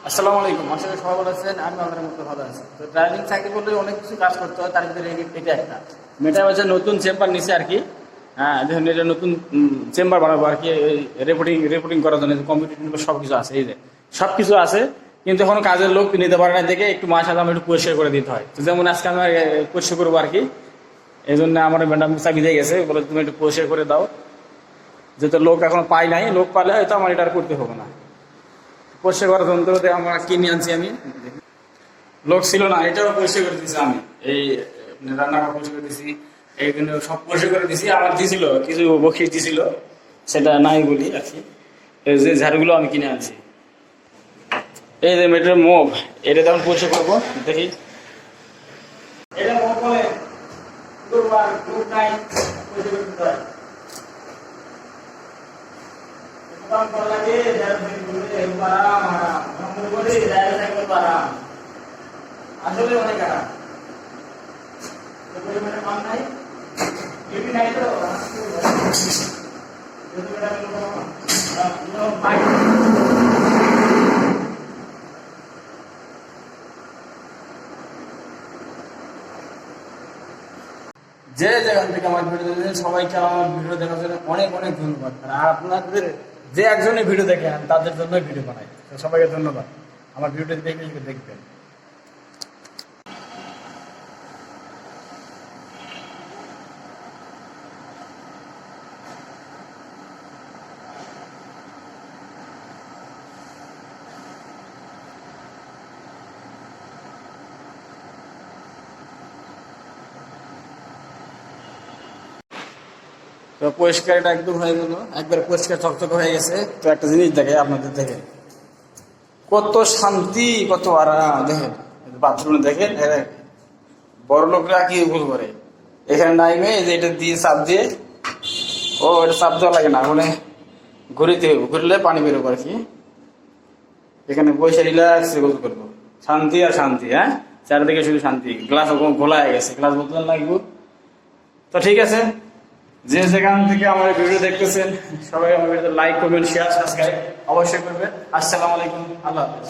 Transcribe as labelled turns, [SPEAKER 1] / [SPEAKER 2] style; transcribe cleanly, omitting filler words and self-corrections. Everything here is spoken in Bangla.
[SPEAKER 1] আসসালামু আলাইকুম। আসলে সবাই ভালো আছেন, আমি আপনাদের মতো ভালো আছি। তো ড্রাইভিং সাইকেল বললে অনেক কিছু কাজ করতে হয়, তার ভিতরে এটা একটা। এটা হচ্ছে নতুন চেম্বার নিচে আর কি। হ্যাঁ, দেখুন এটা নতুন চেম্বার বানাবো আর কি, রেপোর্টিং করার জন্য কম্পিউটার সব কিছু আছে। এই যে সব কিছু আছে, কিন্তু এখন কাজের লোক নিতে পারে না দেখে একটু মাঝে সাথে একটু পরিষ্কার করে দিতে হয়। তো যেমন আজকে আমি পরিষ্কার করবো আর কি, এই জন্য আমার ম্যাডাম চাবি দিয়ে গেছে, বলে তুমি একটু পরিষ্কার করে দাও। যেহেতু লোক এখন পাই নাই, লোক পালে হয়তো আমার এটা আর করতে হবে না। পরিষ্কার করার যন্ত্রতে আমরা কিনে আনছি আমি, লোক ছিল না, এটাও পরিষ্কার করে দিয়েছি আমি। এই রান্নাঘর পরিষ্কার করে দিয়েছি, এইখানে সব পরিষ্কার করে দিয়েছি। আমার দিয়েছিল কিছু বখিস দিয়েছিল, সেটা নাই বলি আর কি। এই যে ঝাড়ুগুলো আমি কিনে আনছি। এই যে মেটের মুখ, এটা তখন পরিষ্কার করবো, দেখি এটা মুখ বলে মুখ নাই, পরিষ্কার করে দিতে হয়। আসলে অনেক আরাম, মান নাই নাই তো যে যেখান থেকে আমার ভিডিও দেখেন, সবাইকে আমার ভিডিও দেখার জন্য অনেক অনেক ধন্যবাদ। আর আপনাদের যে একজনের ভিডিও দেখেন তাদের জন্য ভিডিও বানাই, সবাইকে ধন্যবাদ। আমার ভিডিওটা দেখবেন। তো পরিষ্কার এটা একদম হয়ে গেল, একবার পরিষ্কার চকচকে হয়ে গেছে। তো একটা জিনিস দেখে আপনাদের, দেখেন কত শান্তি, কত আরাম। দেখেন বাথরুমে দেখেন, বড় লোকরা কি ভুল করে, এখানে নাইমে যে এটা দিয়ে চাপ দিয়ে, ও এটা চাপ দেওয়া লাগে না, মানে ঘুরিতে হইব, ঘুরলে পানি বেরোবো আর কি। এখানে বসে রিল্যাক্স গোসল করবো, শান্তি আর শান্তি। হ্যাঁ, চারিদিকে শুধু শান্তি। গ্লাস ঘোলা হয়ে গেছে, গ্লাস বোতল লাগবে। তো ঠিক আছে, যে যেখান থেকে আমার ভিডিও দেখতেছেন সবাই আমার ভিডিওতে লাইক, কমেন্ট, শেয়ার, সাবস্ক্রাইব অবশ্যই করবেন। আসসালামু আলাইকুম, আল্লাহ হাফেজ।